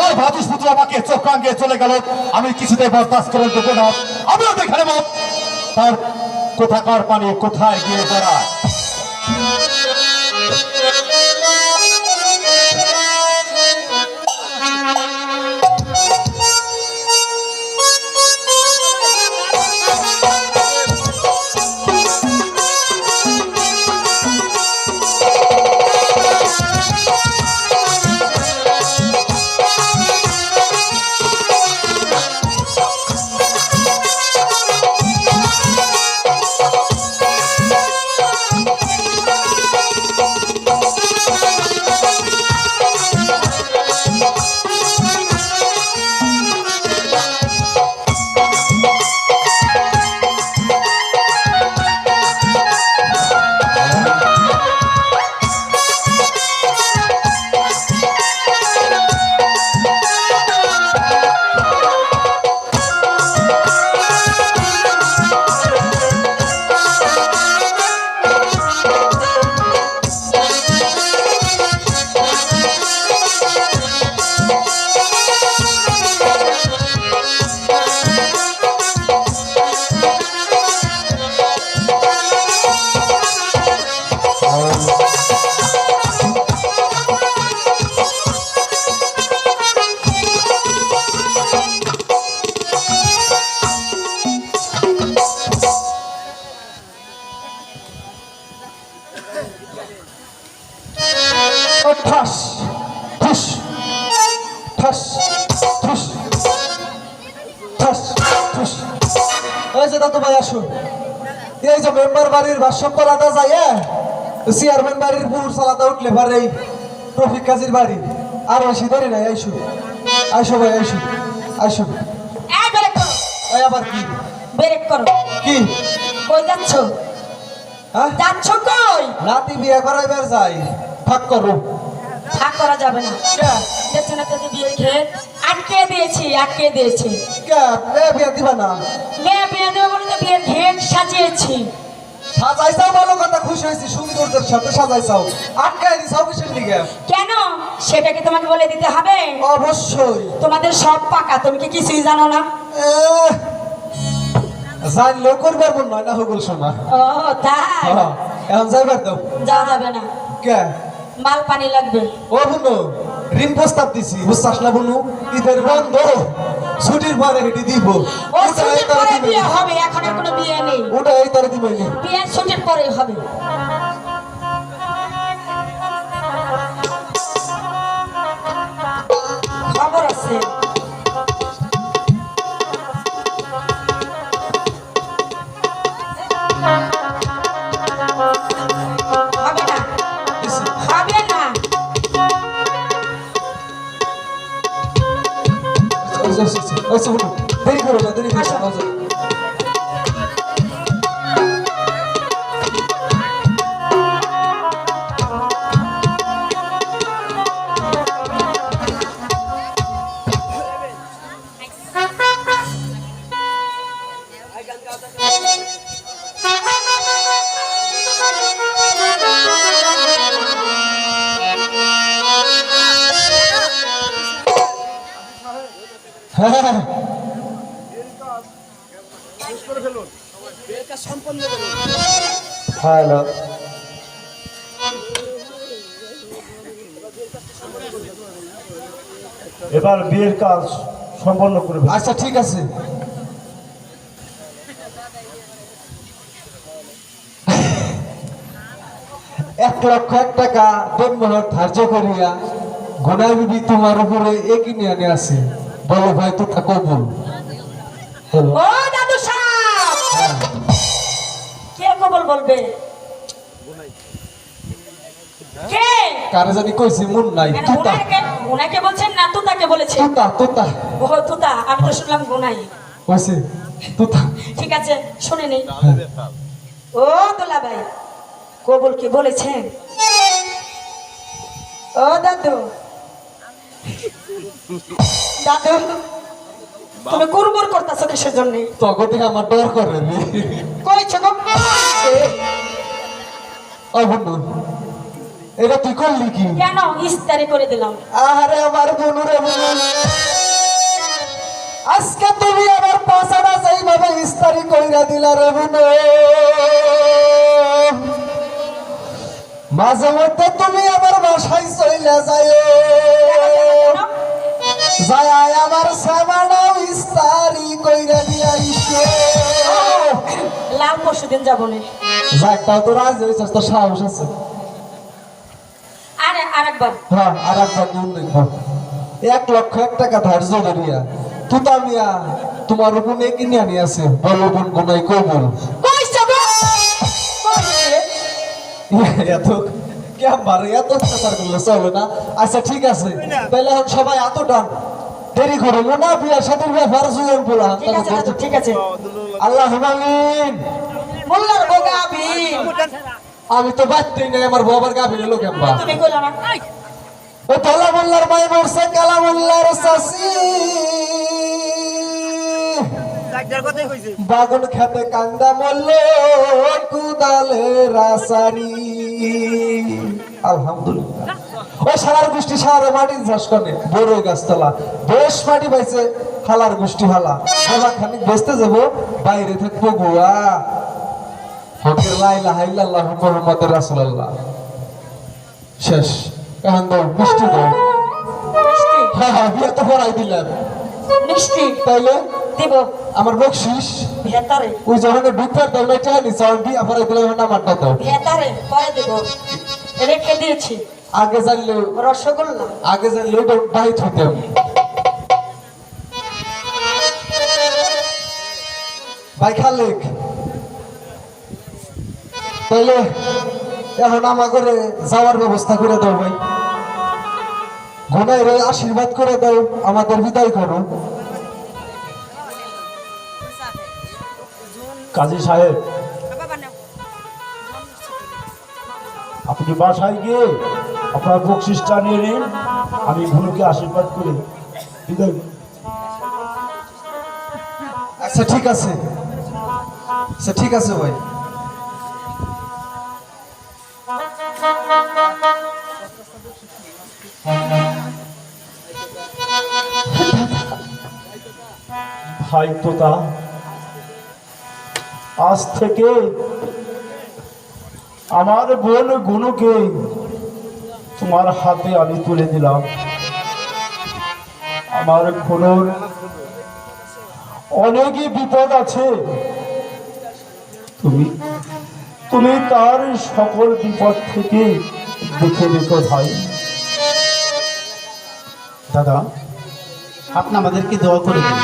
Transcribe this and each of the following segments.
আর ভাবিস পুত্র আমাকে চোখ রাঙিয়ে চলে গেল, আমি কিছুতেই বরদাস্ত করে দেবো না। আমিও দেখে নেব তার কোথাকার পানি কোথায় গিয়ে দাঁড়ায়। ঠাস ঠাস ঠাস ঠাস ঠাস ঠাস। এই যে দাদু ভাই আসুন, এই যে মেম্বার বাড়ির ভাষ্যম পালাদা যায়, চেয়ারম্যান বাড়ির পুরুষ সালাদা উঠলে পারে এই রফিক কাজীর বাড়ি আর বেশি ধরে নাই। আইসু আইসো ভাই, আইসু আইসু। এই আবার কি ব্রেক করো। কি কই যাচ্ছ? হ্যাঁ যাচ্ছ কই? নাতি বিয়ে করাইবার যাই, ফাঁক করো। থাক করা যাবে না। দেখছো না তোকে বিয়ের ঘের আটকে দিয়েছি, আটকে দিয়েছি। কে মেয়ে বিয়ে দিবা না? মেয়ে বিয়ে দেবো বলে তো বিয়ের ঘের সাজিয়েছি। সাজাইছাও ভালো কথা, খুশি হয়েছি, সুন্দরদের সাথে সাজাইছাও, আটকাই দিছাও কিসের লিগে? কেন সেটা কি তোমাকে বলে দিতে হবে? অবশ্যই। তোমাদের সব পাকা, তুমি কি কিছুই জানো না? জানলেও করবার মন নয় না হগল শোনা। ও তাই? এখন যাইবার দাও। যাওয়া যাবে না, কে? মাল পানি লাগবে। ও বুনু, ঋণ প্রস্তাব দিছি, বুঝছাস না বুনু? ঈদের বন্ধ, ছুটির পরে হেঁটে দিব। ও ছুটির পরে বিয়ে হবে, এখন আর কোনো বিয়ে নেই। ওটা এই তারে দিবই না। বিয়ে ছুটির পরেই হবে। খবর আছে। হবে না, হবে না। ওইসব বুনু, দেরি করো না, দেরি করো না। হ্যালো, এবার বিয়ের কাজ সম্পন্ন করে ফেলো। আচ্ছা ঠিক আছে। ৳1,00,000 দেনমোহর ধার্য করিয়া ঘোড়া বিবি তোমার উপরে একই নিয়ে আনে আছে, বলো ভাই তো তা কবুল। হ্যালো, ও দাদু সাহেব, কে কবল বলবে? কে? কারে জানি কইছি মন নাই। কেন তুতা ওনাকে বলছেন না তুতাকে বলেছেন? তুতা তুতা ও তুতা, আমি তো শুনলাম গোনাই। কইছে তুতা। ঠিক আছে, শুনে নেই। হ্যাঁ। ও দোলা ভাই, কবুল কি বলেছেন? ও দাদু, দাদু তুমি কুরবুর করতেছো কিসের জন্য? তখন থেকে আমার ডর করে রে। কইছো গো? ও বন্ধু, এটা তুই করলি কি? কেন ইস্তারি করে দিলাম? আরে আমার বনু রে বনু, আজকে তুমি আমার পাছাটা যেইভাবে ইস্তারি কইরা দিলা রে বনু, মাঝে মধ্যে তুমি আমার বাসায় চইলা যায়, যায় আমার সাবানাও ইস্তারি কইরা দিয়া ইসে। লাল পরশুদিন যাবো না। যাক, তাও তো রাজি হইছিস, তোর সাহস আছে। আরে আরেকবার। হ্যাঁ, আর একবার নুন লিখো। 1,00,000 টাকা ধার্য করিয়া তুতা মিয়া তোমার গুনে কিনে আনি আছে, বলো গুন গুনাই কবুল। কইছে গো? কইছে? এত ক্যাম্বারে এত প্রচার করলে চলবে না। আচ্ছা ঠিক আছে, তাহলে এখন সবাই এত টান দেরি করবো না, বিয়ার সাথে ব্যাপার জুয়েন বলা। ঠিক আছে দাদু, ঠিক আছে। আল্লাহ আমিন। মোল্লার বগা আবিন। আমি তো বাচ্চাই নাই, আমার বাবার গাভীর লোক ক্যাম্বা। তুমি কইলা না? ও তোলা মোল্লার মাই মরছে, কালা মোল্লার চাষি বাগুন খেতে কান্দা মল্ল কুদালে রাসারি। আলহামদুলিল্লাহ। ও সালার গোষ্ঠী সারা মাটি চাষ করে, বড় গাছতলা বেশ মাটি পাইছে, হালার গোষ্ঠী হালা বাবা খানিক বেচতে যাবো, বাইরে থাকবো গোয়া ফকির লা ইলাহা ইল্লাল্লাহ মুহাম্মাদুর রাসূলুল্লাহ। শেষ। এখন দাও মিষ্টি দাও। মিষ্টি? হ্যাঁ হ্যাঁ, বিয়ে তো পড়াই দিলাম। মিষ্টি তাইলে দিব আমার বকশিস ভেতরে। ওই যখন ঢুকবার দাও না চাইনি সাউন্ড বিয়ে পড়াই দিলাম, এখন আমারটা দাও। ভেতরে পরে দেব। রেখে দিয়েছি আগে জানলে, রসগোল্লা। আগে জানলে ওইটা বাইট হইতাম। ভাই খালেক, তাইলে এখন আমার করে যাওয়ার ব্যবস্থা করে দাও ভাই। ঘনাইরে আশীর্বাদ করে দাও, আমাদের বিদায় করো। কাজী সাহেব, আপনি বাসায় গিয়ে আপনার বকশিসটা নিয়ে নিন, আমি ঘুনুকে আশীর্বাদ করে বিদায়। আচ্ছা ঠিক আছে, আচ্ছা ঠিক আছে ভাই। ভাই তোতা, আজ থেকে আমার বোন গুনুকে তোমার হাতে আমি তুলে দিলাম। আমার গুনুর অনেকই বিপদ আছে, তুমি তুমি তার সকল বিপদ থেকে দেখে রেখো ভাই। দাদা, আপনি আমাদেরকে দোয়া করে দিন।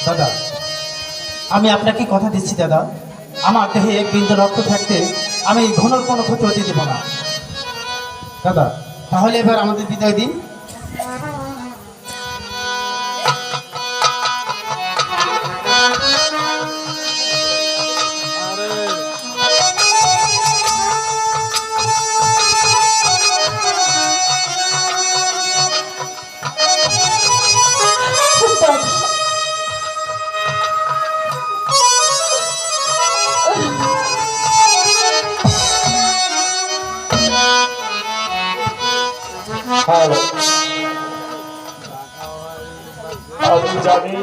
দাদা, আমি আপনাকে কথা দিচ্ছি দাদা, আমার দেহে এক বিন্দু রক্ত থাকতে আমি ঘনর কোনো ক্ষতি হতে দেব না। দাদা, তাহলে এবার আমাদের বিদায় দিন। আমি জানি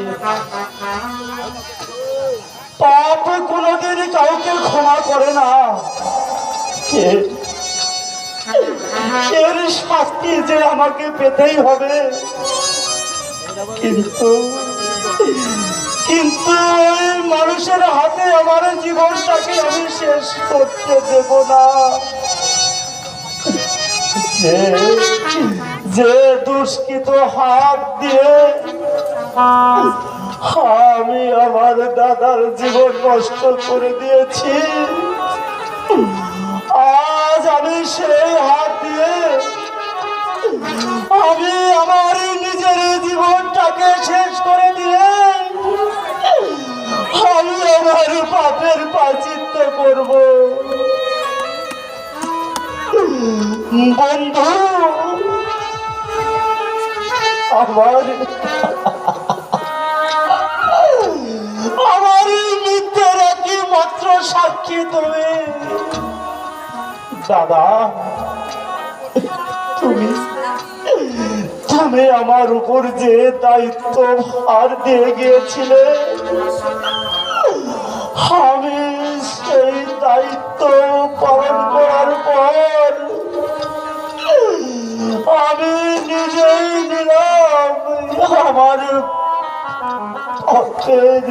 পাপ কোনোদিন কাউকে ক্ষমা করে না, এর শাস্তি যে আমাকে পেতেই হবে। কিন্তু কিন্তু ওই মানুষের হাতে আমার জীবনটাকে আমি শেষ করতে দেব না। যে দুষ্কৃত হাত দিয়ে আমি আমার দাদার জীবন নষ্ট করে দিয়েছি, আজ আমি সেই হাত দিয়ে আমি আমার নিজের জীবনটাকে শেষ করে দিয়ে আমি আমার পাপের প্রায়শ্চিত্ত করব। বন্ধু আমার আমার এই মৃত্যুর একই মাত্র সাক্ষী তুমি দাদা। তুমি তুমি আমার উপর যে দায়িত্ব ভার দিয়ে গিয়েছিলে, আমি সেই দায়িত্ব পালন করার পর আমি নিজেই নিলাম আমার পথের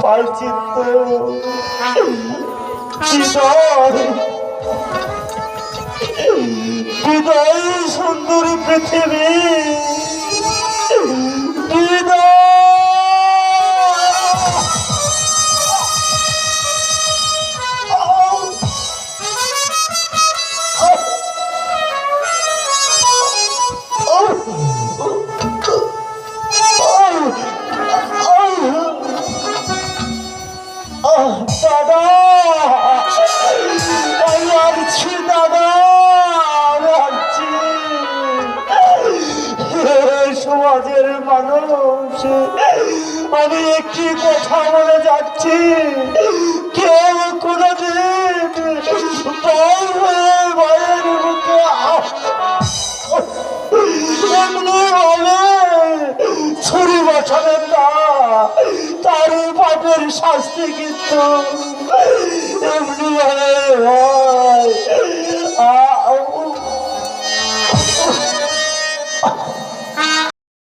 পাইচিত্র বিদায় সুন্দরী পৃথিবী বিদায়। দাদা আমি আসছি, দাদা আমি আসছি। সমাজের মানুষ আমি একটি কথা বলে যাচ্ছি, কেউ কোনোদিন ভাইয়ের মুখে এমনি বলে ছুরি বসাবেন না, তার পাপের শাস্তি কিন্তু এমনি হয়।